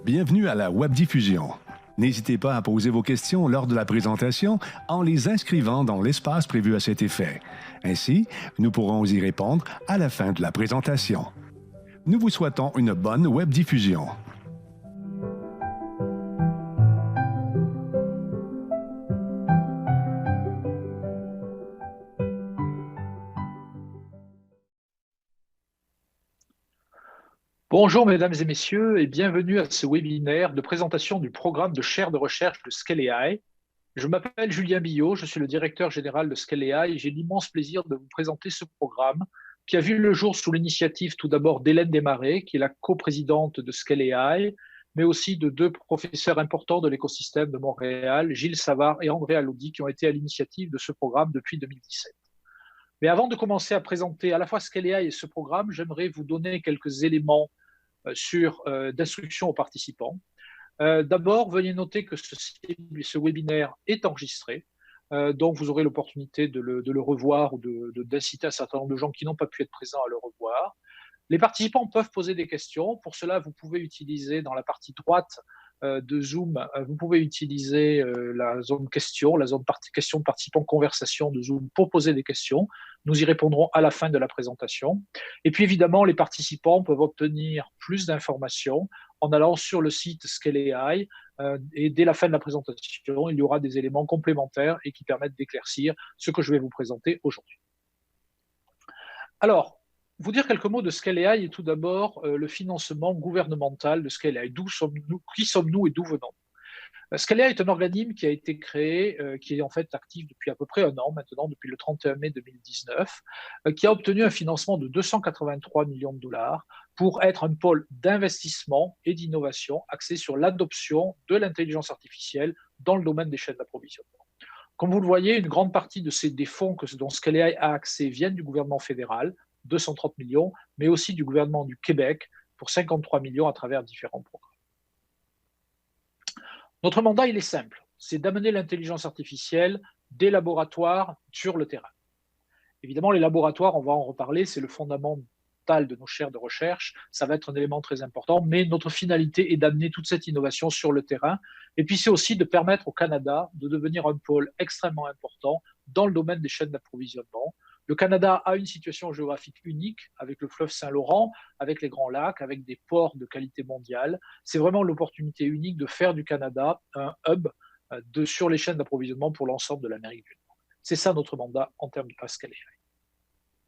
Bienvenue à la webdiffusion. N'hésitez pas à poser vos questions lors de la présentation en les inscrivant dans l'espace prévu à cet effet. Ainsi, nous pourrons y répondre à la fin de la présentation. Nous vous souhaitons une bonne webdiffusion. Bonjour mesdames et messieurs et bienvenue à ce webinaire de présentation du programme de chaire de recherche de Scale AI. Je m'appelle Julien Billot, je suis le directeur général de Scale AI et j'ai l'immense plaisir de vous présenter ce programme qui a vu le jour sous l'initiative tout d'abord d'Hélène Desmarais, qui est la coprésidente de Scale AI, mais aussi de deux professeurs importants de l'écosystème de Montréal, Gilles Savard et André Alaudy, qui ont été à l'initiative de ce programme depuis 2017. Mais avant de commencer à présenter à la fois Scale AI et ce programme, j'aimerais vous donner quelques éléments d'instruction aux participants. D'abord, veuillez noter que ce webinaire est enregistré, donc vous aurez l'opportunité de le revoir ou d'inciter un certain nombre de gens qui n'ont pas pu être présents à le revoir. Les participants peuvent poser des questions. Pour cela, vous pouvez utiliser dans la partie droite de Zoom, vous pouvez utiliser la zone questions, la zone questions de participants conversation de Zoom pour poser des questions. Nous y répondrons à la fin de la présentation. Et puis évidemment, les participants peuvent obtenir plus d'informations en allant sur le site Scale AI et dès la fin de la présentation, il y aura des éléments complémentaires et qui permettent d'éclaircir ce que je vais vous présenter aujourd'hui. Alors, vous dire quelques mots de Scale AI et tout d'abord le financement gouvernemental de Scale AI. Qui sommes-nous et d'où venons-nous? Scale AI est un organisme qui a été créé, qui est en fait actif depuis à peu près un an maintenant, depuis le 31 mai 2019, qui a obtenu un financement de 283 millions de dollars pour être un pôle d'investissement et d'innovation axé sur l'adoption de l'intelligence artificielle dans le domaine des chaînes d'approvisionnement. Comme vous le voyez, une grande partie des fonds dont Scale AI a accès viennent du gouvernement fédéral, 230 millions, mais aussi du gouvernement du Québec pour 53 millions à travers différents programmes. Notre mandat, il est simple, c'est d'amener l'intelligence artificielle des laboratoires sur le terrain. Évidemment, les laboratoires, on va en reparler, c'est le fondamental de nos chaires de recherche, ça va être un élément très important, mais notre finalité est d'amener toute cette innovation sur le terrain. Et puis c'est aussi de permettre au Canada de devenir un pôle extrêmement important dans le domaine des chaînes d'approvisionnement. Le Canada a une situation géographique unique avec le fleuve Saint-Laurent, avec les Grands Lacs, avec des ports de qualité mondiale. C'est vraiment l'opportunité unique de faire du Canada un hub sur les chaînes d'approvisionnement pour l'ensemble de l'Amérique du Nord. C'est ça notre mandat en termes de Scale AI.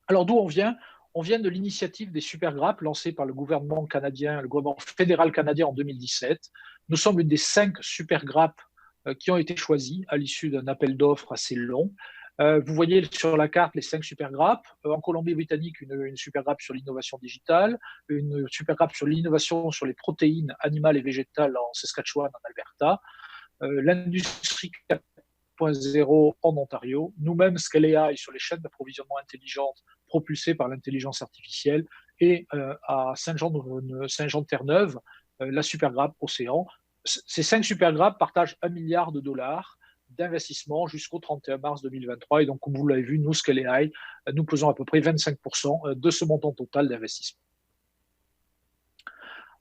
Alors d'où on vient? On vient de l'initiative des supergrappes lancée par le gouvernement canadien, le gouvernement fédéral canadien en 2017. Nous sommes une des 5 supergrappes qui ont été choisies à l'issue d'un appel d'offres assez long. Vous voyez sur la carte les 5 supergrappes. En Colombie-Britannique, une supergrappe sur l'innovation digitale, une supergrappe sur l'innovation sur les protéines animales et végétales en Saskatchewan, en Alberta, l'industrie 4.0 en Ontario, nous-mêmes Scale AI sur les chaînes d'approvisionnement intelligentes propulsées par l'intelligence artificielle et à Saint-Jean-de-Terre-Neuve, la supergrappe Océan. Ces 5 supergrappes partagent 1 milliard de dollars d'investissement jusqu'au 31 mars 2023. Et donc, comme vous l'avez vu, nous, Scale AI, nous pesons à peu près 25% de ce montant total d'investissement.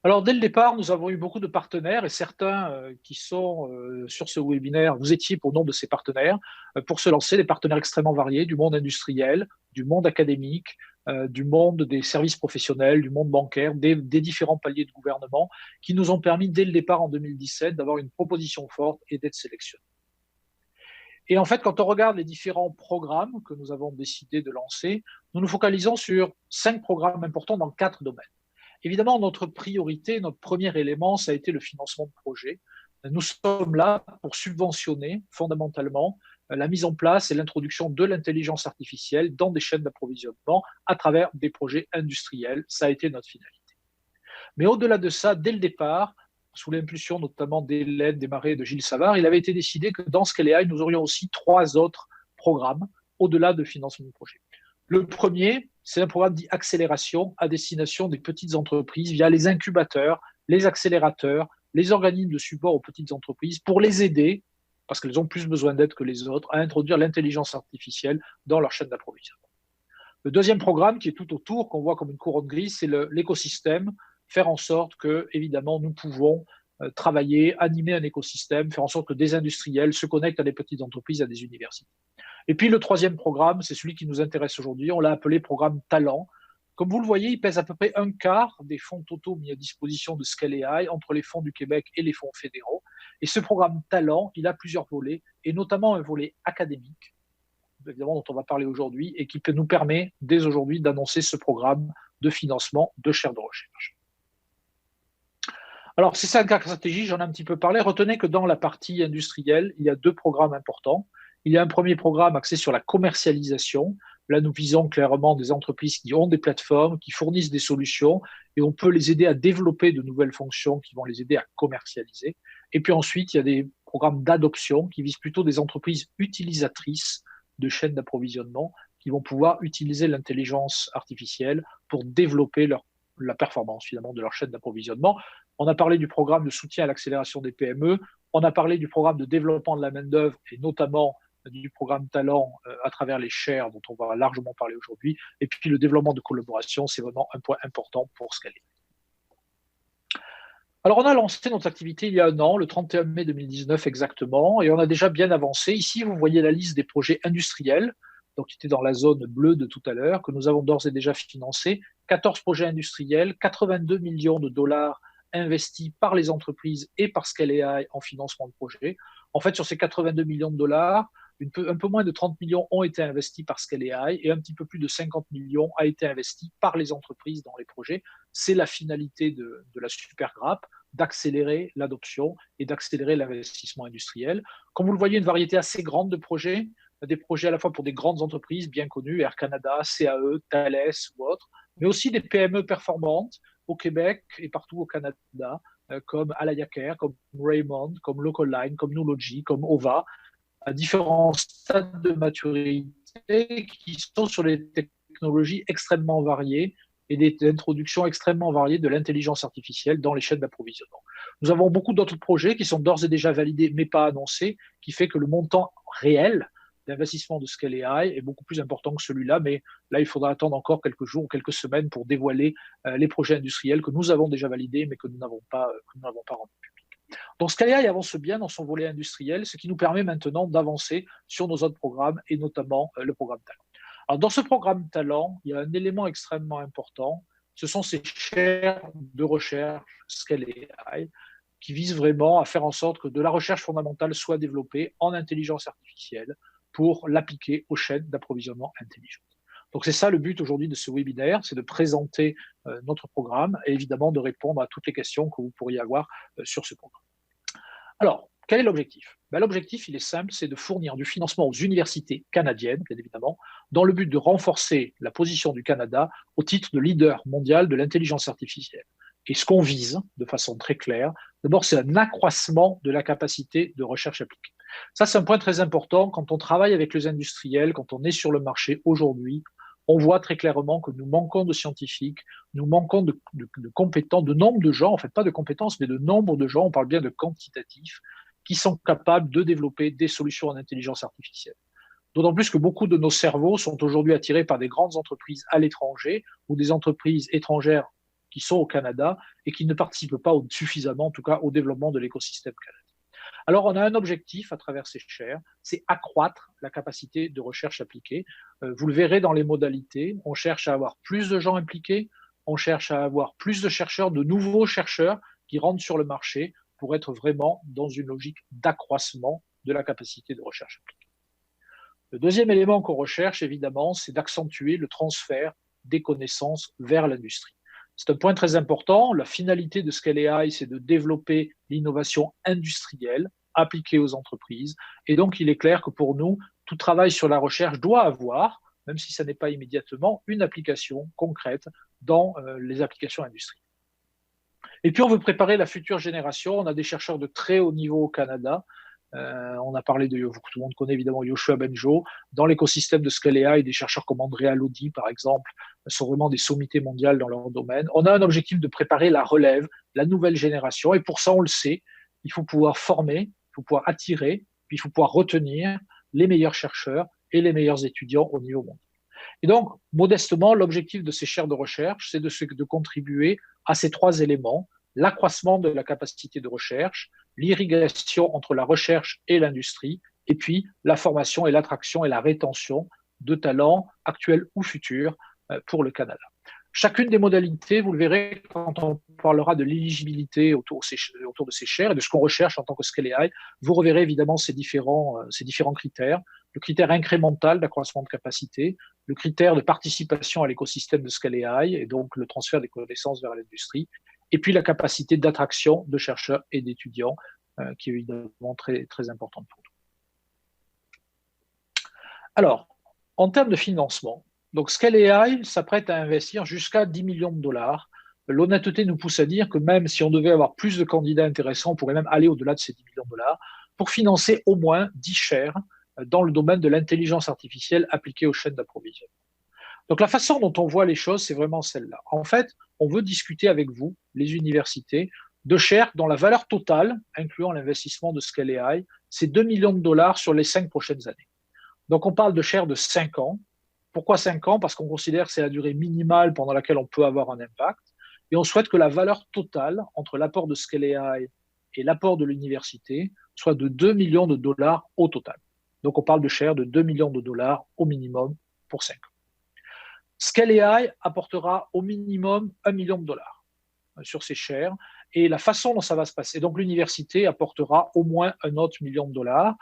Alors, dès le départ, nous avons eu beaucoup de partenaires et certains qui sont sur ce webinaire, vous étiez pour nombre de ces partenaires, pour se lancer, des partenaires extrêmement variés, du monde industriel, du monde académique, du monde des services professionnels, du monde bancaire, des différents paliers de gouvernement qui nous ont permis, dès le départ en 2017, d'avoir une proposition forte et d'être sélectionnés. Et en fait, quand on regarde les différents programmes que nous avons décidé de lancer, nous nous focalisons sur 5 programmes importants dans 4 domaines. Évidemment, notre priorité, notre premier élément, ça a été le financement de projets. Nous sommes là pour subventionner fondamentalement la mise en place et l'introduction de l'intelligence artificielle dans des chaînes d'approvisionnement à travers des projets industriels. Ça a été notre finalité. Mais au-delà de ça, dès le départ, sous l'impulsion notamment d'Hélène Desmarais et de Gilles Savard, il avait été décidé que dans Scale AI, nous aurions aussi 3 autres programmes au-delà de financement de projet. Le premier, c'est un programme dit accélération à destination des petites entreprises via les incubateurs, les accélérateurs, les organismes de support aux petites entreprises pour les aider, parce qu'elles ont plus besoin d'aide que les autres, à introduire l'intelligence artificielle dans leur chaîne d'approvisionnement. Le deuxième programme, qui est tout autour, qu'on voit comme une couronne grise, c'est l'écosystème, faire en sorte que, évidemment, nous pouvons travailler, animer un écosystème, faire en sorte que des industriels se connectent à des petites entreprises, à des universités. Et puis le troisième programme, c'est celui qui nous intéresse aujourd'hui, on l'a appelé programme Talent. Comme vous le voyez, il pèse à peu près un quart des fonds totaux mis à disposition de Scale AI entre les fonds du Québec et les fonds fédéraux. Et ce programme Talent, il a plusieurs volets, et notamment un volet académique, évidemment dont on va parler aujourd'hui, et qui nous permet dès aujourd'hui d'annoncer ce programme de financement de chaires de recherche. Alors, ces 5 stratégies, j'en ai un petit peu parlé. Retenez que dans la partie industrielle, il y a 2 programmes importants. Il y a un premier programme axé sur la commercialisation. Là, nous visons clairement des entreprises qui ont des plateformes, qui fournissent des solutions, et on peut les aider à développer de nouvelles fonctions qui vont les aider à commercialiser. Et puis ensuite, il y a des programmes d'adoption qui visent plutôt des entreprises utilisatrices de chaînes d'approvisionnement qui vont pouvoir utiliser l'intelligence artificielle pour développer la performance finalement de leur chaîne d'approvisionnement. On a parlé du programme de soutien à l'accélération des PME, on a parlé du programme de développement de la main-d'œuvre et notamment du programme Talent à travers les chaires dont on va largement parler aujourd'hui. Et puis le développement de collaboration, c'est vraiment un point important pour Scale AI. Alors on a lancé notre activité il y a un an, le 31 mai 2019 exactement, et on a déjà bien avancé. Ici, vous voyez la liste des projets industriels, donc qui était dans la zone bleue de tout à l'heure, que nous avons d'ores et déjà financé. 14 projets industriels, 82 millions de dollars investis par les entreprises et par Scale AI en financement de projets. En fait, sur ces 82 millions de dollars, un peu moins de 30 millions ont été investis par Scale AI et un petit peu plus de 50 millions a été investi par les entreprises dans les projets. C'est la finalité de la Super Grappe, d'accélérer l'adoption et d'accélérer l'investissement industriel. Comme vous le voyez, une variété assez grande de projets, des projets à la fois pour des grandes entreprises bien connues, Air Canada, CAE, Thales ou autres, mais aussi des PME performantes au Québec et partout au Canada, comme Alaya Care, comme Raymond, comme Local Line, comme Nulogy, comme OVA, à différents stades de maturité qui sont sur des technologies extrêmement variées et des introductions extrêmement variées de l'intelligence artificielle dans les chaînes d'approvisionnement. Nous avons beaucoup d'autres projets qui sont d'ores et déjà validés mais pas annoncés, qui fait que le montant réel d'investissement de Scale AI est beaucoup plus important que celui-là, mais là, il faudra attendre encore quelques jours ou quelques semaines pour dévoiler les projets industriels que nous avons déjà validés, mais que nous n'avons pas rendus publics. Donc, Scale AI avance bien dans son volet industriel, ce qui nous permet maintenant d'avancer sur nos autres programmes, et notamment le programme Talent. Alors, dans ce programme Talent, il y a un élément extrêmement important, ce sont ces chaires de recherche Scale AI, qui visent vraiment à faire en sorte que de la recherche fondamentale soit développée en intelligence artificielle, pour l'appliquer aux chaînes d'approvisionnement intelligentes. Donc c'est ça le but aujourd'hui de ce webinaire, c'est de présenter notre programme et évidemment de répondre à toutes les questions que vous pourriez avoir sur ce programme. Alors, quel est l'objectif? L'objectif, il est simple, c'est de fournir du financement aux universités canadiennes, bien évidemment, dans le but de renforcer la position du Canada au titre de leader mondial de l'intelligence artificielle. Et ce qu'on vise, de façon très claire, d'abord, c'est un accroissement de la capacité de recherche appliquée. Ça, c'est un point très important. Quand on travaille avec les industriels, quand on est sur le marché aujourd'hui, on voit très clairement que nous manquons de scientifiques, nous manquons de compétents, de nombre de gens, en fait pas de compétences, mais de nombre de gens, on parle bien de quantitatifs, qui sont capables de développer des solutions en intelligence artificielle. D'autant plus que beaucoup de nos cerveaux sont aujourd'hui attirés par des grandes entreprises à l'étranger ou des entreprises étrangères qui sont au Canada et qui ne participent pas suffisamment, en tout cas, au développement de l'écosystème canadien. Alors, on a un objectif à travers ces chaires, c'est accroître la capacité de recherche appliquée. Vous le verrez dans les modalités, on cherche à avoir plus de gens impliqués, on cherche à avoir plus de chercheurs, de nouveaux chercheurs qui rentrent sur le marché pour être vraiment dans une logique d'accroissement de la capacité de recherche appliquée. Le deuxième élément qu'on recherche, évidemment, c'est d'accentuer le transfert des connaissances vers l'industrie. C'est un point très important. La finalité de Scale AI, c'est de développer l'innovation industrielle appliquée aux entreprises. Et donc, il est clair que pour nous, tout travail sur la recherche doit avoir, même si ça n'est pas immédiatement, une application concrète dans les applications industrielles. Et puis, on veut préparer la future génération. On a des chercheurs de très haut niveau au Canada. On a parlé de, tout le monde connaît évidemment Yoshua Bengio. Dans l'écosystème de Scale AI, des chercheurs comme Andrea Lodi, par exemple, sont vraiment des sommités mondiales dans leur domaine. On a un objectif de préparer la relève, la nouvelle génération. Et pour ça, on le sait, il faut pouvoir former, il faut pouvoir attirer, puis il faut pouvoir retenir les meilleurs chercheurs et les meilleurs étudiants au niveau mondial. Et donc, modestement, l'objectif de ces chaires de recherche, c'est de contribuer à ces 3 éléments, l'accroissement de la capacité de recherche, l'irrigation entre la recherche et l'industrie, et puis la formation et l'attraction et la rétention de talents actuels ou futurs pour le Canada. Chacune des modalités, vous le verrez quand on parlera de l'éligibilité autour de ces chaires et de ce qu'on recherche en tant que Scale AI, vous reverrez évidemment ces différents critères. Le critère incrémental d'accroissement de capacité, le critère de participation à l'écosystème de Scale AI et donc le transfert des connaissances vers l'industrie, et puis la capacité d'attraction de chercheurs et d'étudiants qui est évidemment très, très importante pour nous. Alors, en termes de financement, donc Scale AI s'apprête à investir jusqu'à 10 millions de dollars. L'honnêteté nous pousse à dire que même si on devait avoir plus de candidats intéressants, on pourrait même aller au-delà de ces 10 millions de dollars pour financer au moins 10 chaires dans le domaine de l'intelligence artificielle appliquée aux chaînes d'approvisionnement. Donc la façon dont on voit les choses, c'est vraiment celle-là. En fait, on veut discuter avec vous, les universités, de chaires dont la valeur totale, incluant l'investissement de Scale AI, c'est 2 millions de dollars sur les 5 prochaines années. Donc on parle de chaires de 5 ans. Pourquoi 5 ans? Parce qu'on considère que c'est la durée minimale pendant laquelle on peut avoir un impact. Et on souhaite que la valeur totale entre l'apport de Scale AI et l'apport de l'université soit de 2 millions de dollars au total. Donc on parle de chaires de 2 millions de dollars au minimum pour 5 ans. Scale AI apportera au minimum 1 million de dollars sur ces chaires et la façon dont ça va se passer. Donc l'université apportera au moins un autre million de dollars.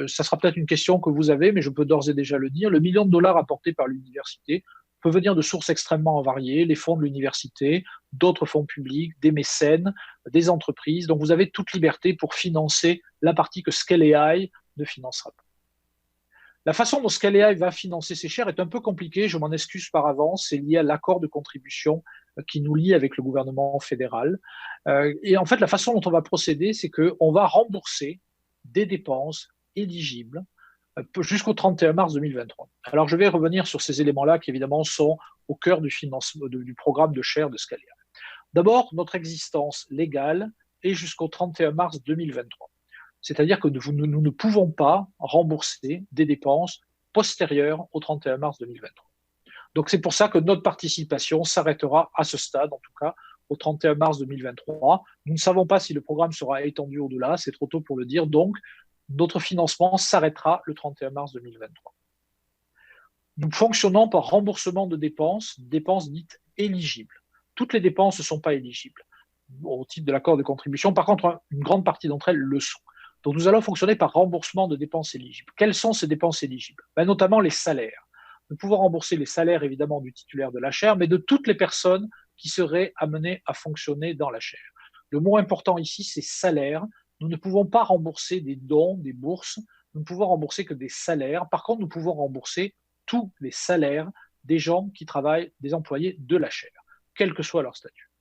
Ça sera peut-être une question que vous avez, mais je peux d'ores et déjà le dire. Le million de dollars apporté par l'université peut venir de sources extrêmement variées, les fonds de l'université, d'autres fonds publics, des mécènes, des entreprises. Donc vous avez toute liberté pour financer la partie que Scale AI ne financera pas. La façon dont Scale AI va financer ces chaires est un peu compliquée, je m'en excuse par avance, c'est lié à l'accord de contribution qui nous lie avec le gouvernement fédéral. Et en fait, la façon dont on va procéder, c'est qu'on va rembourser des dépenses éligibles jusqu'au 31 mars 2023. Alors, je vais revenir sur ces éléments-là qui, évidemment, sont au cœur du financement du programme de chaires de Scale AI. D'abord, notre existence légale est jusqu'au 31 mars 2023. C'est-à-dire que nous ne pouvons pas rembourser des dépenses postérieures au 31 mars 2023. Donc c'est pour ça que notre participation s'arrêtera à ce stade, en tout cas au 31 mars 2023. Nous ne savons pas si le programme sera étendu au-delà, c'est trop tôt pour le dire. Donc notre financement s'arrêtera le 31 mars 2023. Nous fonctionnons par remboursement de dépenses dites éligibles. Toutes les dépenses ne sont pas éligibles au titre de l'accord de contribution. Par contre, une grande partie d'entre elles le sont. Donc, nous allons fonctionner par remboursement de dépenses éligibles. Quelles sont ces dépenses éligibles? Notamment les salaires. Nous pouvons rembourser les salaires, évidemment, du titulaire de la chaire, mais de toutes les personnes qui seraient amenées à fonctionner dans la chaire. Le mot important ici, c'est salaire. Nous ne pouvons pas rembourser des dons, des bourses. Nous ne pouvons rembourser que des salaires. Par contre, nous pouvons rembourser tous les salaires des gens qui travaillent, des employés de la chaire, quel que soit leur statut.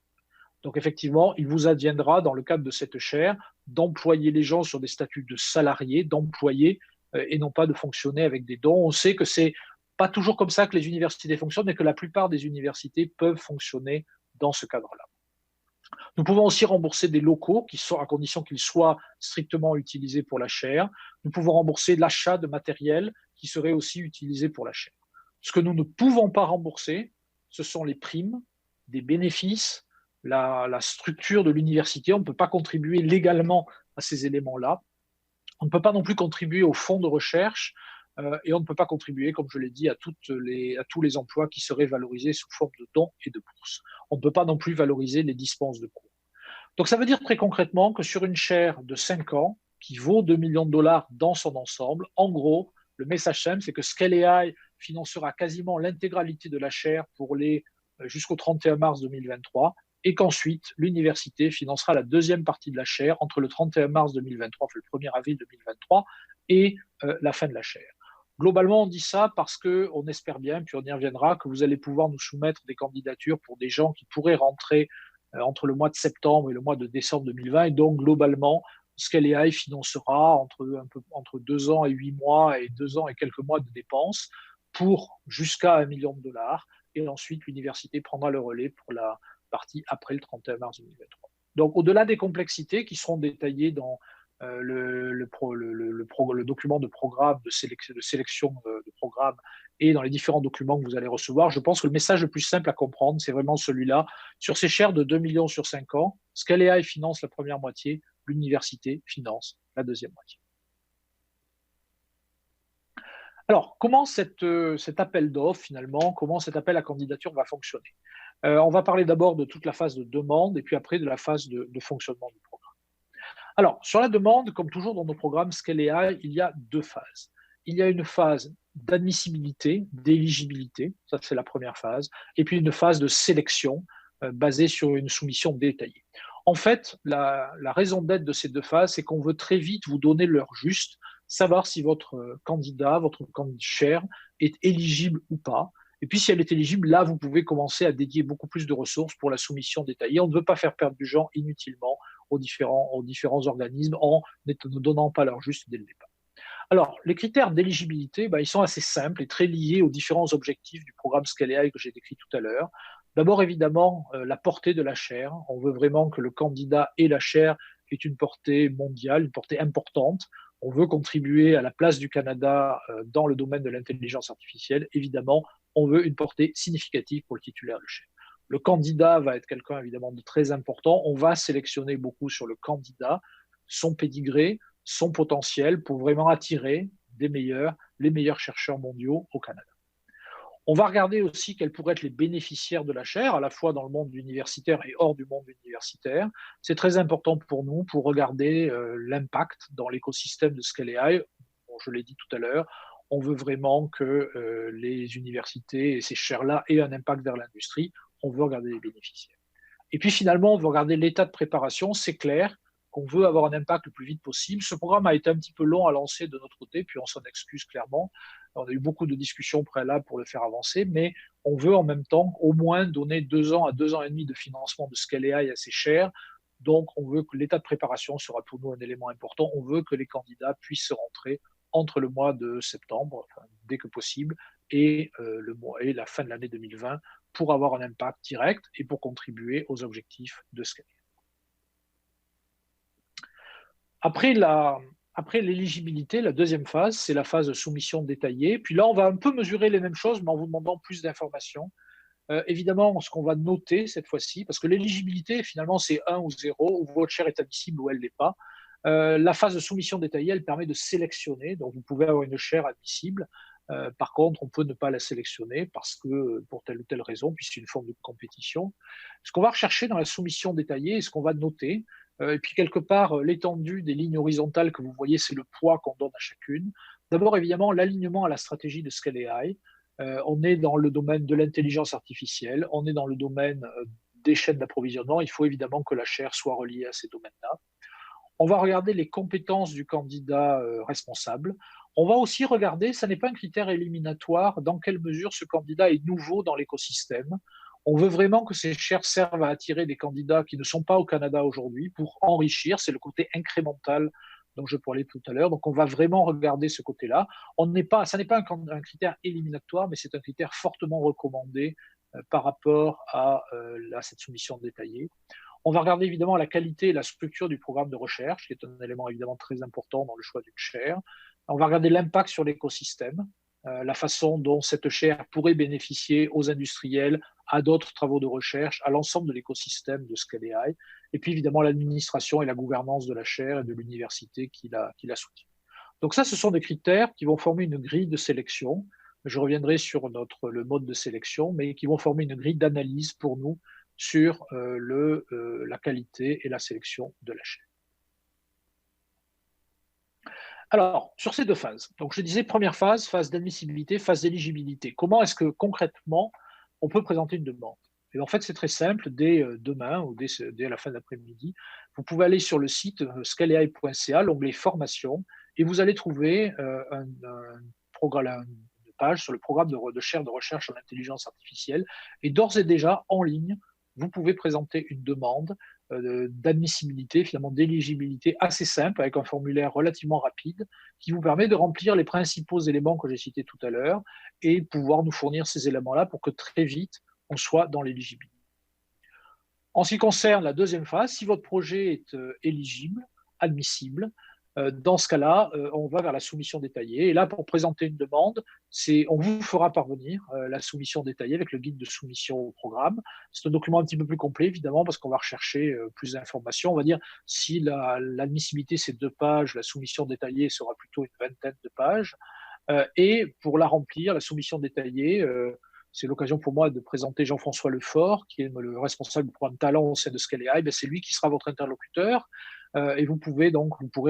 Donc effectivement, il vous adviendra, dans le cadre de cette chaire, d'employer les gens sur des statuts de salariés, d'employés, et non pas de fonctionner avec des dons. On sait que c'est pas toujours comme ça que les universités fonctionnent, mais que la plupart des universités peuvent fonctionner dans ce cadre-là. Nous pouvons aussi rembourser des locaux qui sont à condition qu'ils soient strictement utilisés pour la chaire. Nous pouvons rembourser l'achat de matériel qui serait aussi utilisé pour la chaire. Ce que nous ne pouvons pas rembourser, ce sont les primes, des bénéfices, la structure de l'université. On ne peut pas contribuer légalement à ces éléments-là. On ne peut pas non plus contribuer aux fonds de recherche et on ne peut pas contribuer, comme je l'ai dit, à tous les emplois qui seraient valorisés sous forme de dons et de bourses. On ne peut pas non plus valoriser les dispenses de cours. Donc ça veut dire très concrètement que sur une chaire de 5 ans, qui vaut 2 millions de dollars dans son ensemble, en gros, le message simple, c'est que Scale AI financera quasiment l'intégralité de la chaire pour jusqu'au 31 mars 2023 et qu'ensuite, l'université financera la deuxième partie de la chaire entre le 31 mars 2023, le 1er avril 2023 et la fin de la chaire. Globalement, on dit ça parce qu'on espère bien, puis on y reviendra, que vous allez pouvoir nous soumettre des candidatures pour des gens qui pourraient rentrer entre le mois de septembre et le mois de décembre 2020. Et donc, globalement, Scale AI financera entre 2 ans et 8 mois et 2 ans et quelques mois de dépenses pour jusqu'à 1 million de dollars. Et ensuite, l'université prendra le relais pour la partie après le 31 mars 2023. Donc, au-delà des complexités qui seront détaillées dans le document de programme, de sélection de programme et dans les différents documents que vous allez recevoir. Je pense que le message le plus simple à comprendre, c'est vraiment celui-là. Sur ces shares de 2 millions sur 5 ans, Scale AI finance la première moitié, l'université finance la deuxième moitié. Alors, comment cet appel d'offres, finalement, comment cet appel à candidature va fonctionner? On va parler d'abord de toute la phase de demande et puis après de la phase de fonctionnement du programme. Alors, sur la demande, comme toujours dans nos programmes Scale AI, il y a deux phases. Il y a une phase d'admissibilité, d'éligibilité, ça c'est la première phase, et puis une phase de sélection basée sur une soumission détaillée. En fait, la raison d'être de ces deux phases, c'est qu'on veut très vite vous donner l'heure juste, savoir si votre candidat, votre chair est éligible ou pas. Et puis, si elle est éligible, là, vous pouvez commencer à dédier beaucoup plus de ressources pour la soumission détaillée. On ne veut pas faire perdre du temps inutilement aux différents organismes en ne donnant pas l'heure juste dès le départ. Alors, les critères d'éligibilité, ils sont assez simples et très liés aux différents objectifs du programme Scale AI que j'ai décrit tout à l'heure. D'abord, évidemment, la portée de la chaire. On veut vraiment que le candidat et la chaire aient une portée mondiale, une portée importante. On veut contribuer à la place du Canada dans le domaine de l'intelligence artificielle. Évidemment, on veut une portée significative pour le titulaire de chaire. Le candidat va être quelqu'un évidemment de très important. On va sélectionner beaucoup sur le candidat, son pédigré, son potentiel pour vraiment attirer les meilleurs chercheurs mondiaux au Canada. On va regarder aussi quels pourraient être les bénéficiaires de la chaire, à la fois dans le monde universitaire et hors du monde universitaire. C'est très important pour nous pour regarder l'impact dans l'écosystème de Scale AI. Bon, je l'ai dit tout à l'heure, on veut vraiment que les universités et ces chaires-là aient un impact vers l'industrie. On veut regarder les bénéficiaires. Et puis finalement, on veut regarder l'état de préparation. C'est clair qu'on veut avoir un impact le plus vite possible. Ce programme a été un petit peu long à lancer de notre côté, puis on s'en excuse clairement. On a eu beaucoup de discussions préalables pour le faire avancer, mais on veut en même temps au moins donner 2 ans à 2 ans et demi de financement de Scale AI assez cher. Donc, on veut que l'état de préparation sera pour nous un élément important. On veut que les candidats puissent rentrer entre le mois de septembre, enfin, dès que possible, et la fin de l'année 2020 pour avoir un impact direct et pour contribuer aux objectifs de Scale. Après l'éligibilité, la deuxième phase, c'est la phase de soumission détaillée. Puis là, on va un peu mesurer les mêmes choses, mais en vous demandant plus d'informations. Évidemment, ce qu'on va noter cette fois-ci, parce que l'éligibilité, finalement, c'est 1 ou 0, où votre chaire est admissible ou elle ne l'est pas. La phase de soumission détaillée, elle permet de sélectionner. Donc, vous pouvez avoir une chaire admissible. Par contre, on peut ne pas la sélectionner parce que pour telle ou telle raison, puis c'est une forme de compétition. Ce qu'on va rechercher dans la soumission détaillée et ce qu'on va noter, et puis quelque part, l'étendue des lignes horizontales que vous voyez, c'est le poids qu'on donne à chacune. D'abord, évidemment, l'alignement à la stratégie de Scale AI. On est dans le domaine de l'intelligence artificielle, on est dans le domaine des chaînes d'approvisionnement. Il faut évidemment que la chaire soit reliée à ces domaines-là. On va regarder les compétences du candidat responsable. On va aussi regarder, ça n'est pas un critère éliminatoire, dans quelle mesure ce candidat est nouveau dans l'écosystème. On veut vraiment que ces chaires servent à attirer des candidats qui ne sont pas au Canada aujourd'hui pour enrichir. C'est le côté incrémental dont je parlais tout à l'heure. Donc, on va vraiment regarder ce côté-là. Ça n'est pas un critère éliminatoire, mais c'est un critère fortement recommandé par rapport à cette soumission détaillée. On va regarder évidemment la qualité et la structure du programme de recherche, qui est un élément évidemment très important dans le choix d'une chaire. On va regarder l'impact sur l'écosystème, la façon dont cette chaire pourrait bénéficier aux industriels, à d'autres travaux de recherche, à l'ensemble de l'écosystème de Scale AI, et puis évidemment l'administration et la gouvernance de la chaire et de l'université qui la soutient. Donc ça, ce sont des critères qui vont former une grille de sélection. Je reviendrai sur le mode de sélection, mais qui vont former une grille d'analyse pour nous sur la qualité et la sélection de la chaire. Alors, sur ces deux phases, donc je disais première phase, phase d'admissibilité, phase d'éligibilité. Comment est-ce que concrètement on peut présenter une demande? Et en fait, c'est très simple. Dès demain ou dès la fin de l'après-midi, vous pouvez aller sur le site scaleai.ca, l'onglet formation, et vous allez trouver une page sur le programme de chaire de recherche en intelligence artificielle. Et d'ores et déjà, en ligne, vous pouvez présenter une demande d'admissibilité, finalement d'éligibilité assez simple, avec un formulaire relativement rapide, qui vous permet de remplir les principaux éléments que j'ai cités tout à l'heure et pouvoir nous fournir ces éléments-là pour que très vite, on soit dans l'éligibilité. En ce qui concerne la deuxième phase, si votre projet est éligible, admissible. Dans ce cas-là, on va vers la soumission détaillée. Et là, pour présenter une demande, on vous fera parvenir la soumission détaillée avec le guide de soumission au programme. C'est un document un petit peu plus complet, évidemment, parce qu'on va rechercher plus d'informations. On va dire, si l'admissibilité, c'est 2 pages, la soumission détaillée sera plutôt une vingtaine de pages. Et pour la remplir, la soumission détaillée, c'est l'occasion pour moi de présenter Jean-François Lefort, qui est le responsable du programme Talent au sein de Scale AI. C'est lui qui sera votre interlocuteur. Et vous pourrez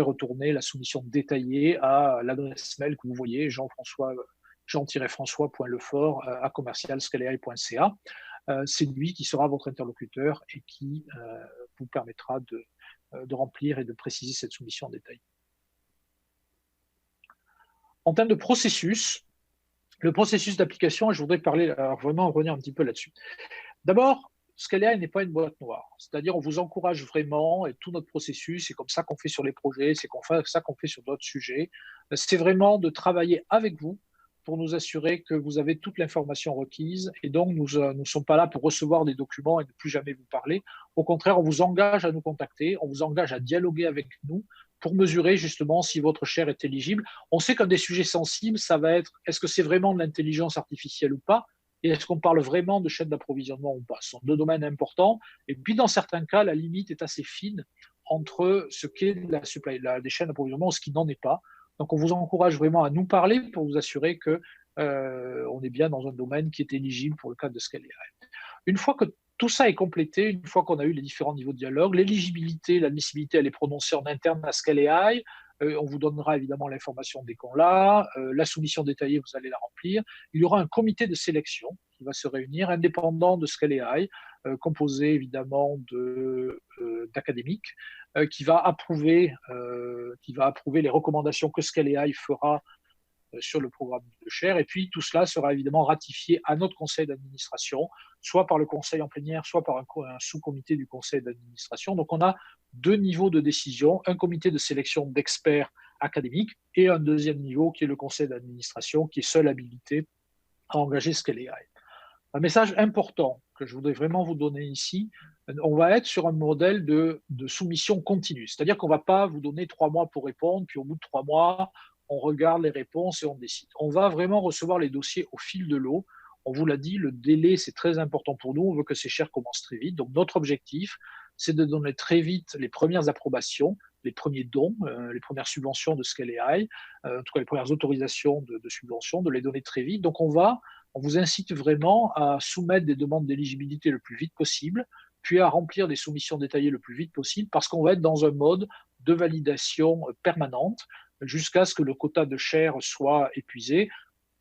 retourner la soumission détaillée à l'adresse mail que vous voyez, jean-françois.lefort@scaleai.ca. C'est lui qui sera votre interlocuteur et qui vous permettra de remplir et de préciser cette soumission détaillée. En termes de processus, le processus d'application, je voudrais vraiment revenir un petit peu là-dessus. D'abord, Scale AI n'est pas une boîte noire. C'est-à-dire, on vous encourage vraiment, et tout notre processus, c'est comme ça qu'on fait sur les projets, c'est comme ça qu'on fait sur d'autres sujets. C'est vraiment de travailler avec vous pour nous assurer que vous avez toute l'information requise. Et donc, nous ne sommes pas là pour recevoir des documents et ne plus jamais vous parler. Au contraire, on vous engage à nous contacter, on vous engage à dialoguer avec nous pour mesurer justement si votre chaire est éligible. On sait qu'un des sujets sensibles, ça va être est-ce que c'est vraiment de l'intelligence artificielle ou pas? Et est-ce qu'on parle vraiment de chaîne d'approvisionnement ou pas? Ce sont 2 domaines importants. Et puis, dans certains cas, la limite est assez fine entre ce qu'est des chaînes d'approvisionnement et ce qui n'en est pas. Donc, on vous encourage vraiment à nous parler pour vous assurer qu'on est bien dans un domaine qui est éligible pour le cadre de Scale AI. Une fois que tout ça est complété, une fois qu'on a eu les différents niveaux de dialogue, l'éligibilité, l'admissibilité, elle est prononcée en interne à Scale AI. On vous donnera évidemment l'information dès qu'on l'a. La soumission détaillée, vous allez la remplir. Il y aura un comité de sélection qui va se réunir, indépendant de Scale AI, composé évidemment d'académiques, qui va approuver les recommandations que Scale AI fera sur le programme de chaire. Et puis, tout cela sera évidemment ratifié à notre conseil d'administration, soit par le conseil en plénière, soit par un sous-comité du conseil d'administration. Donc, on a 2 niveaux de décision, un comité de sélection d'experts académiques et un deuxième niveau qui est le conseil d'administration, qui est seul habilité à engager Scale AI. Un message important que je voudrais vraiment vous donner ici, on va être sur un modèle de soumission continue. C'est-à-dire qu'on ne va pas vous donner 3 mois pour répondre, puis au bout de 3 mois, on regarde les réponses et on décide. On va vraiment recevoir les dossiers au fil de l'eau. On vous l'a dit, le délai, c'est très important pour nous. On veut que ces chaires commencent très vite. Donc, notre objectif, c'est de donner très vite les premières approbations, les premiers dons, les premières subventions de Scale AI, en tout cas les premières autorisations de subventions, de les donner très vite. Donc, on vous incite vraiment à soumettre des demandes d'éligibilité le plus vite possible, puis à remplir des soumissions détaillées le plus vite possible, parce qu'on va être dans un mode de validation permanente jusqu'à ce que le quota de chaires soit épuisé.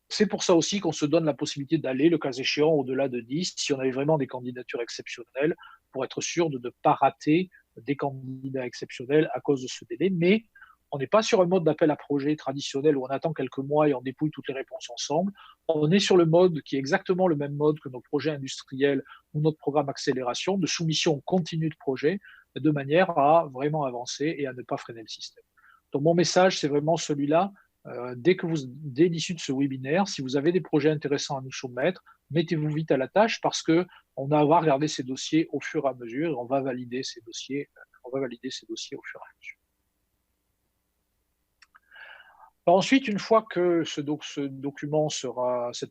C'est pour ça aussi qu'on se donne la possibilité d'aller, le cas échéant, au-delà de 10, si on avait vraiment des candidatures exceptionnelles, pour être sûr de ne pas rater des candidats exceptionnels à cause de ce délai. Mais on n'est pas sur un mode d'appel à projet traditionnel où on attend quelques mois et on dépouille toutes les réponses ensemble. On est sur le mode qui est exactement le même mode que nos projets industriels ou notre programme accélération, de soumission continue de projet, de manière à vraiment avancer et à ne pas freiner le système. Donc, mon message, c'est vraiment celui-là. Dès l'issue de ce webinaire, si vous avez des projets intéressants à nous soumettre, mettez-vous vite à la tâche parce qu'on va regarder ces dossiers au fur et à mesure et on va valider ces dossiers au fur et à mesure. Alors ensuite, une fois que cette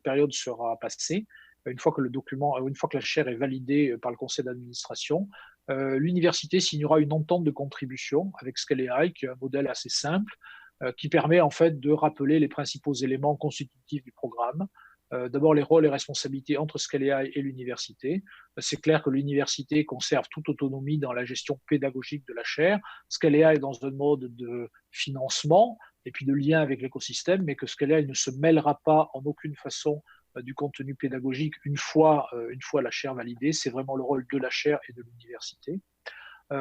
période sera passée, une fois que la chaire est validée par le conseil d'administration, l'université signera une entente de contribution avec Scale AI, qui est un modèle assez simple, qui permet en fait de rappeler les principaux éléments constitutifs du programme. D'abord, les rôles et responsabilités entre Scale AI et l'université. C'est clair que l'université conserve toute autonomie dans la gestion pédagogique de la chaire. Scale AI est dans un mode de financement et puis de lien avec l'écosystème, mais que Scale AI ne se mêlera pas en aucune façon du contenu pédagogique une fois la chaire validée. C'est vraiment le rôle de la chaire et de l'université.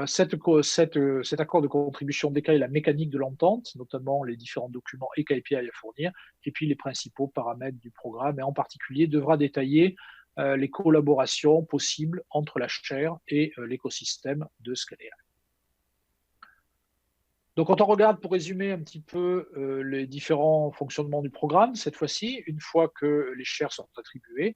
Cet accord de contribution détaille la mécanique de l'entente, notamment les différents documents et KPI à fournir, et puis les principaux paramètres du programme, et en particulier devra détailler les collaborations possibles entre la chaire et l'écosystème de Scale AI. Donc, quand on regarde, pour résumer un petit peu les différents fonctionnements du programme, cette fois-ci, une fois que les chaires sont attribuées,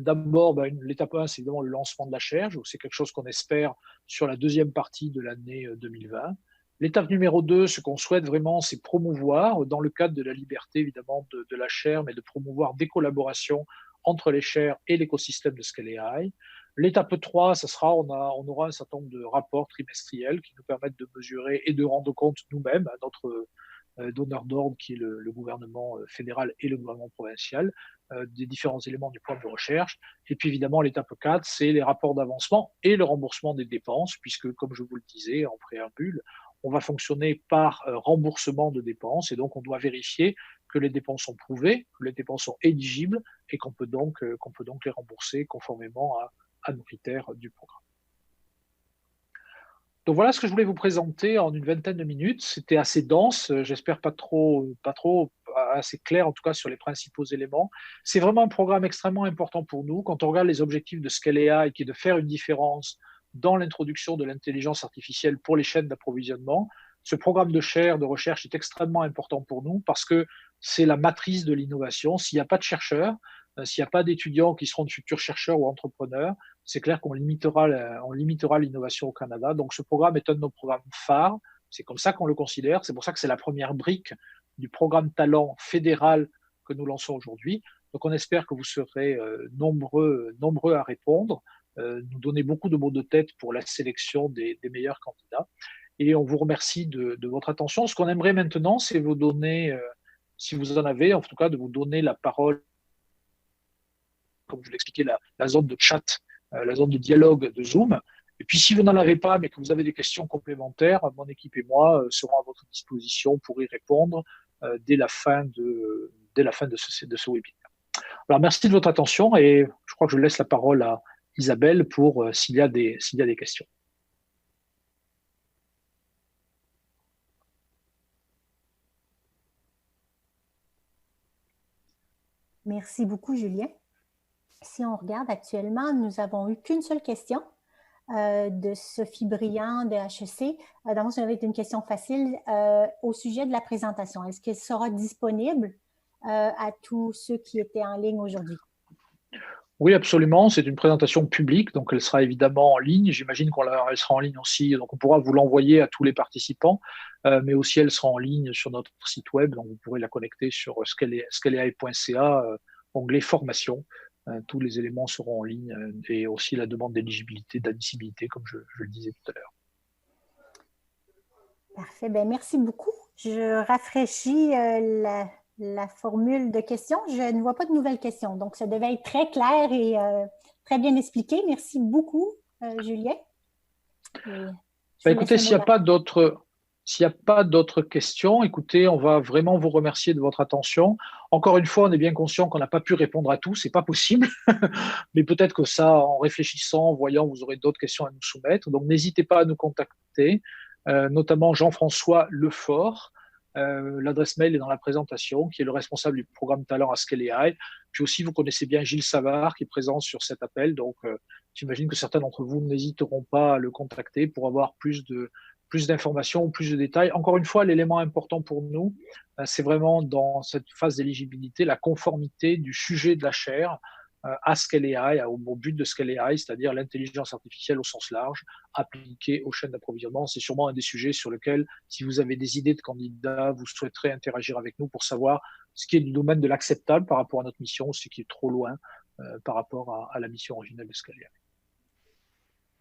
d'abord, l'étape 1, c'est évidemment le lancement de la chaire. C'est quelque chose qu'on espère sur la deuxième partie de l'année 2020. L'étape numéro 2, ce qu'on souhaite vraiment, c'est promouvoir, dans le cadre de la liberté évidemment de la chaire, mais de promouvoir des collaborations entre les chaires et l'écosystème de Scale AI. L'étape 3, ça sera, on aura un certain nombre de rapports trimestriels qui nous permettent de mesurer et de rendre compte nous-mêmes à notre donneur d'ordre qui est le gouvernement fédéral et le gouvernement provincial, des différents éléments du plan de recherche. Et puis évidemment, l'étape 4, c'est les rapports d'avancement et le remboursement des dépenses, puisque comme je vous le disais en préambule, on va fonctionner par remboursement de dépenses et donc on doit vérifier que les dépenses sont prouvées, que les dépenses sont éligibles et qu'on peut donc les rembourser conformément à nos critères du programme. Donc voilà ce que je voulais vous présenter en une vingtaine de minutes. C'était assez dense, j'espère pas trop, assez clair en tout cas sur les principaux éléments. C'est vraiment un programme extrêmement important pour nous. Quand on regarde les objectifs de Scale AI, qui est de faire une différence dans l'introduction de l'intelligence artificielle pour les chaînes d'approvisionnement, ce programme de chaire de recherche est extrêmement important pour nous parce que c'est la matrice de l'innovation. S'il n'y a pas de chercheurs, s'il n'y a pas d'étudiants qui seront de futurs chercheurs ou entrepreneurs, c'est clair qu'on limitera l'innovation au Canada. Donc ce programme est un de nos programmes phares. C'est comme ça qu'on le considère. C'est pour ça que c'est la première brique du programme Talent fédéral que nous lançons aujourd'hui. Donc on espère que vous serez nombreux à répondre, nous donner beaucoup de mots de tête pour la sélection des meilleurs candidats. Et on vous remercie de votre attention. Ce qu'on aimerait maintenant, c'est vous donner, si vous en avez, en tout cas, de vous donner la parole, comme je l'expliquais, la zone de chat, la zone de dialogue de Zoom. Et puis, si vous n'en avez pas, mais que vous avez des questions complémentaires, mon équipe et moi serons à votre disposition pour y répondre dès la fin de ce webinaire. Alors, merci de votre attention et je crois que je laisse la parole à Isabelle pour s'il y a des questions. Merci beaucoup, Julien. Si on regarde actuellement, nous n'avons eu qu'une seule question de Sophie Briand de HEC. D'abord, ça va être une question facile au sujet de la présentation. Est-ce qu'elle sera disponible à tous ceux qui étaient en ligne aujourd'hui? Oui, absolument. C'est une présentation publique, donc elle sera évidemment en ligne. J'imagine qu'elle sera en ligne aussi, donc on pourra vous l'envoyer à tous les participants, mais aussi elle sera en ligne sur notre site web, donc vous pourrez la connecter sur scaleai.ca, onglet formation. Tous les éléments seront en ligne et aussi la demande d'éligibilité, d'admissibilité, comme je le disais tout à l'heure. Parfait. Bien, merci beaucoup. Je rafraîchis la formule de questions. Je ne vois pas de nouvelles questions. Donc, ça devait être très clair et très bien expliqué. Merci beaucoup, Julien. Écoutez, s'il n'y a pas d'autres questions, écoutez, on va vraiment vous remercier de votre attention. Encore une fois, on est bien conscient qu'on n'a pas pu répondre à tout, c'est pas possible, mais peut-être que ça, en réfléchissant, en voyant, vous aurez d'autres questions à nous soumettre. Donc, n'hésitez pas à nous contacter, notamment Jean-François Lefort. L'adresse mail est dans la présentation, qui est le responsable du programme Talent à Scale AI. Puis aussi, vous connaissez bien Gilles Savard, qui est présent sur cet appel. Donc, j'imagine que certains d'entre vous n'hésiteront pas à le contacter pour avoir plus d'informations, plus de détails. Encore une fois, l'élément important pour nous, c'est vraiment dans cette phase d'éligibilité, la conformité du sujet de la chaire à Scale AI, au but de Scale AI, c'est-à-dire l'intelligence artificielle au sens large, appliquée aux chaînes d'approvisionnement. C'est sûrement un des sujets sur lesquels, si vous avez des idées de candidats, vous souhaiterez interagir avec nous pour savoir ce qui est du domaine de l'acceptable par rapport à notre mission, ce qui est trop loin par rapport à la mission originelle de Scale AI.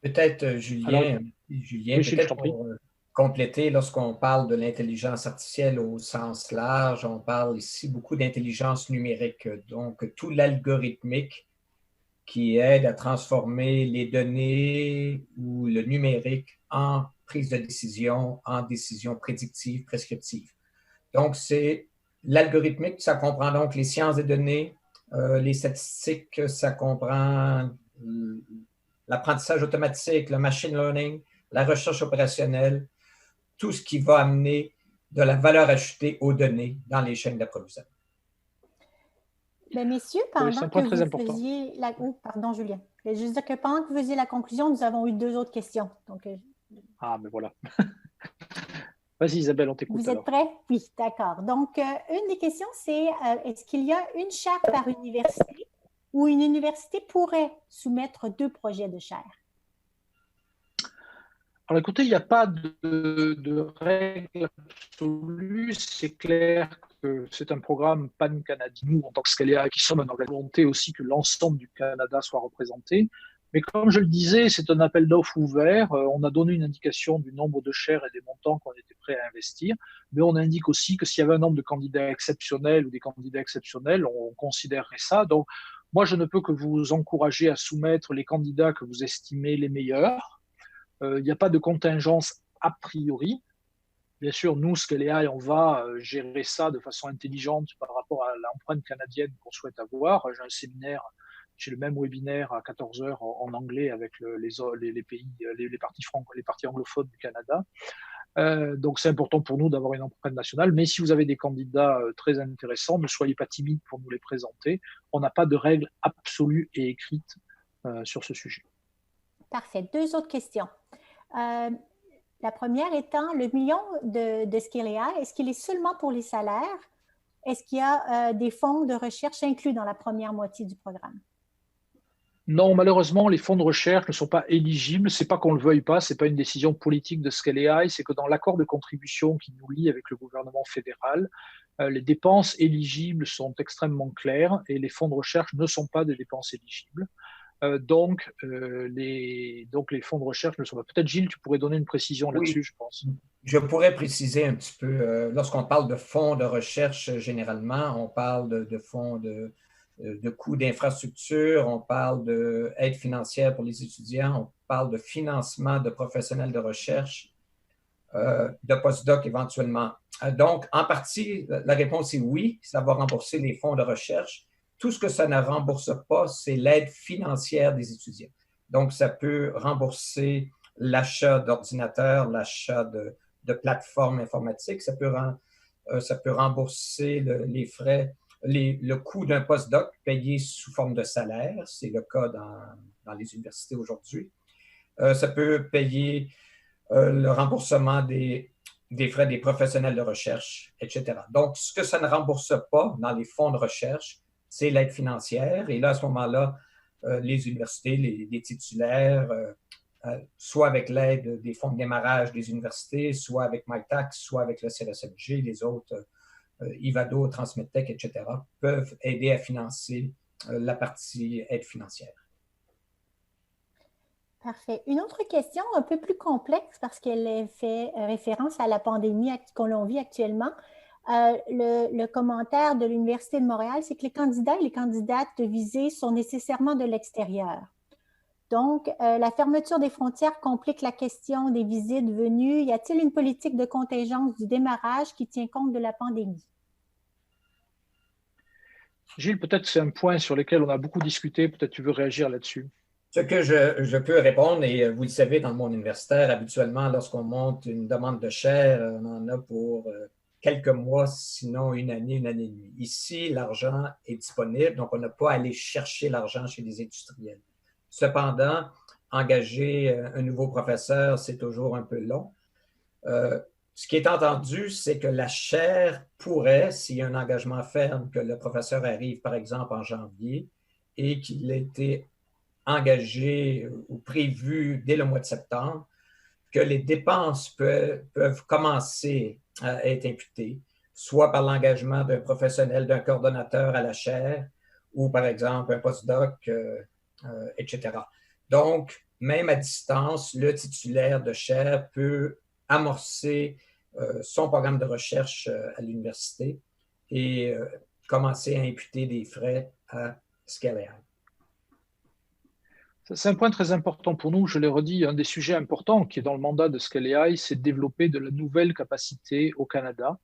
Peut-être, Julien, peut-être pour compléter, lorsqu'on parle de l'intelligence artificielle au sens large, on parle ici beaucoup d'intelligence numérique, donc tout l'algorithmique qui aide à transformer les données ou le numérique en prise de décision, en décision prédictive, prescriptive. Donc, c'est l'algorithmique, ça comprend donc les sciences des données, les statistiques, ça comprend l'apprentissage automatique, le machine learning, la recherche opérationnelle, tout ce qui va amener de la valeur ajoutée aux données dans les chaînes d'approvisionnement. Bien, messieurs, pendant que vous faisiez la... Oh, pardon, Julien. Je veux juste dire que pendant que vous faisiez la conclusion, nous avons eu 2 autres questions. Donc... Ah, mais voilà. Vas-y, Isabelle, on t'écoute. Vous êtes prêts? Oui, d'accord. Donc, une des questions, c'est est-ce qu'il y a une chaire par université où une université pourrait soumettre 2 projets de chaire? Alors écoutez, il n'y a pas de règle absolue. C'est clair que c'est un programme pan-canadien. Nous, en tant que Scalea, qui sommes dans la volonté aussi que l'ensemble du Canada soit représenté. Mais comme je le disais, c'est un appel d'offres ouvert. On a donné une indication du nombre de chaires et des montants qu'on était prêt à investir. Mais on indique aussi que s'il y avait un nombre de candidats exceptionnels ou des candidats exceptionnels, on considérerait ça. Donc, moi, je ne peux que vous encourager à soumettre les candidats que vous estimez les meilleurs. Il n'y a pas de contingence a priori. Bien sûr, nous, Scalea, on va gérer ça de façon intelligente par rapport à l'empreinte canadienne qu'on souhaite avoir. J'ai un séminaire, j'ai le même webinaire à 14 heures en anglais avec les pays, les parties anglophones du Canada. Donc, c'est important pour nous d'avoir une empreinte nationale. Mais si vous avez des candidats très intéressants, ne soyez pas timides pour nous les présenter. On n'a pas de règles absolues et écrites sur ce sujet. Parfait. 2 autres questions. La première étant, le million de Scalea, est-ce qu'il est seulement pour les salaires? Est-ce qu'il y a des fonds de recherche inclus dans la première moitié du programme? Non, malheureusement, les fonds de recherche ne sont pas éligibles. Ce n'est pas qu'on ne le veuille pas, ce n'est pas une décision politique de Scalea, c'est que dans l'accord de contribution qui nous lie avec le gouvernement fédéral, les dépenses éligibles sont extrêmement claires et les fonds de recherche ne sont pas des dépenses éligibles. Donc, les fonds de recherche ne sont pas. Peut-être, Gilles, tu pourrais donner une précision là-dessus, je pense. Je pourrais préciser un petit peu. Lorsqu'on parle de fonds de recherche, généralement, on parle de fonds de coûts d'infrastructure, on parle d'aide financière pour les étudiants, on parle de financement de professionnels de recherche, de postdoc éventuellement. Donc, en partie, la réponse est oui, ça va rembourser les fonds de recherche. Tout ce que ça ne rembourse pas, c'est l'aide financière des étudiants. Donc, ça peut rembourser l'achat d'ordinateurs, l'achat de plateformes informatiques. Ça peut rembourser les frais, le coût d'un postdoc payé sous forme de salaire. C'est le cas dans les universités aujourd'hui. Ça peut payer le remboursement des frais des professionnels de recherche, etc. Donc, ce que ça ne rembourse pas dans les fonds de recherche, c'est l'aide financière. Et là, à ce moment-là, les universités, les titulaires, soit avec l'aide des fonds de démarrage des universités, soit avec MyTax, soit avec le CRSMG, les autres, Ivado, Transmedtech, etc., peuvent aider à financer la partie aide financière. Parfait. Une autre question un peu plus complexe parce qu'elle fait référence à la pandémie qu'on vit actuellement. Le commentaire de l'Université de Montréal, c'est que les candidats et les candidates visées sont nécessairement de l'extérieur. Donc, la fermeture des frontières complique la question des visites venues. Y a-t-il une politique de contingence du démarrage qui tient compte de la pandémie? Gilles, peut-être c'est un point sur lequel on a beaucoup discuté. Peut-être tu veux réagir là-dessus. Ce que je peux répondre, et vous le savez, dans le monde universitaire, habituellement, lorsqu'on monte une demande de chaire, on en a pour quelques mois, sinon une année et demie. Ici, l'argent est disponible, donc on n'a pas à aller chercher l'argent chez les industriels. Cependant, engager un nouveau professeur, c'est toujours un peu long. Ce qui est entendu, c'est que la chaire pourrait, s'il y a un engagement ferme, que le professeur arrive, par exemple, en janvier, et qu'il ait été engagé ou prévu dès le mois de septembre, que les dépenses peuvent commencer à être imputées, soit par l'engagement d'un professionnel, d'un coordonnateur à la chaire, ou par exemple un postdoc, etc. Donc, même à distance, le titulaire de chaire peut amorcer son programme de recherche à l'université et commencer à imputer des frais à Scalea. C'est un point très important pour nous. Je l'ai redit, un des sujets importants qui est dans le mandat de Scalea, c'est de développer de la nouvelle capacité au Canada,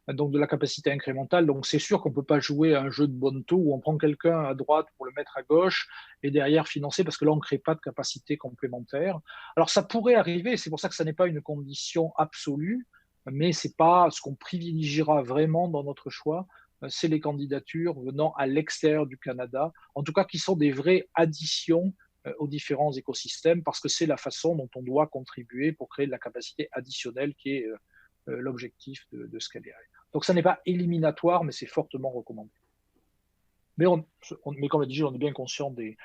donc de la capacité incrémentale. Donc c'est sûr qu'on ne peut pas jouer à un jeu de bonneteau où on prend quelqu'un à droite pour le mettre à gauche et derrière financer parce que là, on ne crée pas de capacité complémentaire. Alors ça pourrait arriver, c'est pour ça que ça n'est pas une condition absolue, mais ce n'est pas ce qu'on privilégiera vraiment dans notre choix. C'est les candidatures venant à l'extérieur du Canada, en tout cas qui sont des vraies additions aux différents écosystèmes, parce que c'est la façon dont on doit contribuer pour créer de la capacité additionnelle qui est l'objectif de Scalea. Donc ça n'est pas éliminatoire, mais c'est fortement recommandé. Mais comme l'a dit, on est bien conscient des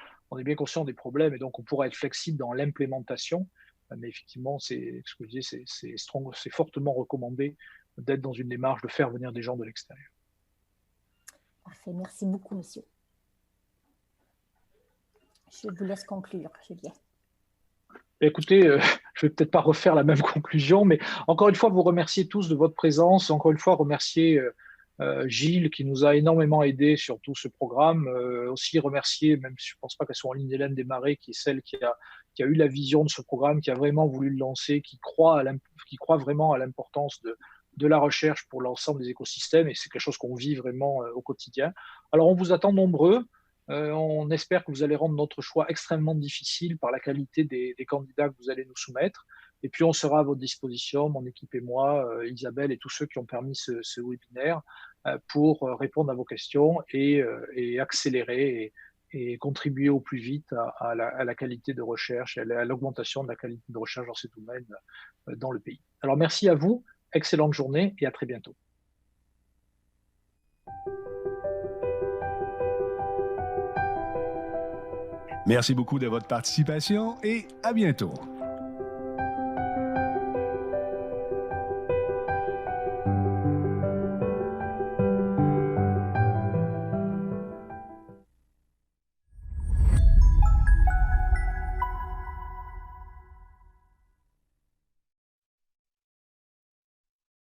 problèmes, et donc on pourra être flexible dans l'implémentation, Mais effectivement, c'est ce que je dis, c'est fortement recommandé d'être dans une démarche de faire venir des gens de l'extérieur. Parfait. Merci beaucoup, monsieur. Je vous laisse conclure, Julien. Écoutez, je ne vais peut-être pas refaire la même conclusion, mais encore une fois, vous remercier tous de votre présence. Encore une fois, remercier Gilles qui nous a énormément aidé sur tout ce programme. Aussi remercier, même si je ne pense pas qu'elle soit en ligne, Hélène Desmarais, qui est celle qui a eu la vision de ce programme, qui a vraiment voulu le lancer, qui croit vraiment à l'importance de la recherche pour l'ensemble des écosystèmes, et c'est quelque chose qu'on vit vraiment au quotidien. Alors, on vous attend nombreux. On espère que vous allez rendre notre choix extrêmement difficile par la qualité des candidats que vous allez nous soumettre. Et puis, on sera à votre disposition, mon équipe et moi, Isabelle et tous ceux qui ont permis ce webinaire, pour répondre à vos questions et accélérer et contribuer au plus vite à la qualité de recherche et à l'augmentation de la qualité de recherche dans ces domaines dans le pays. Alors, merci à vous, excellente journée et à très bientôt. Merci beaucoup de votre participation et à bientôt.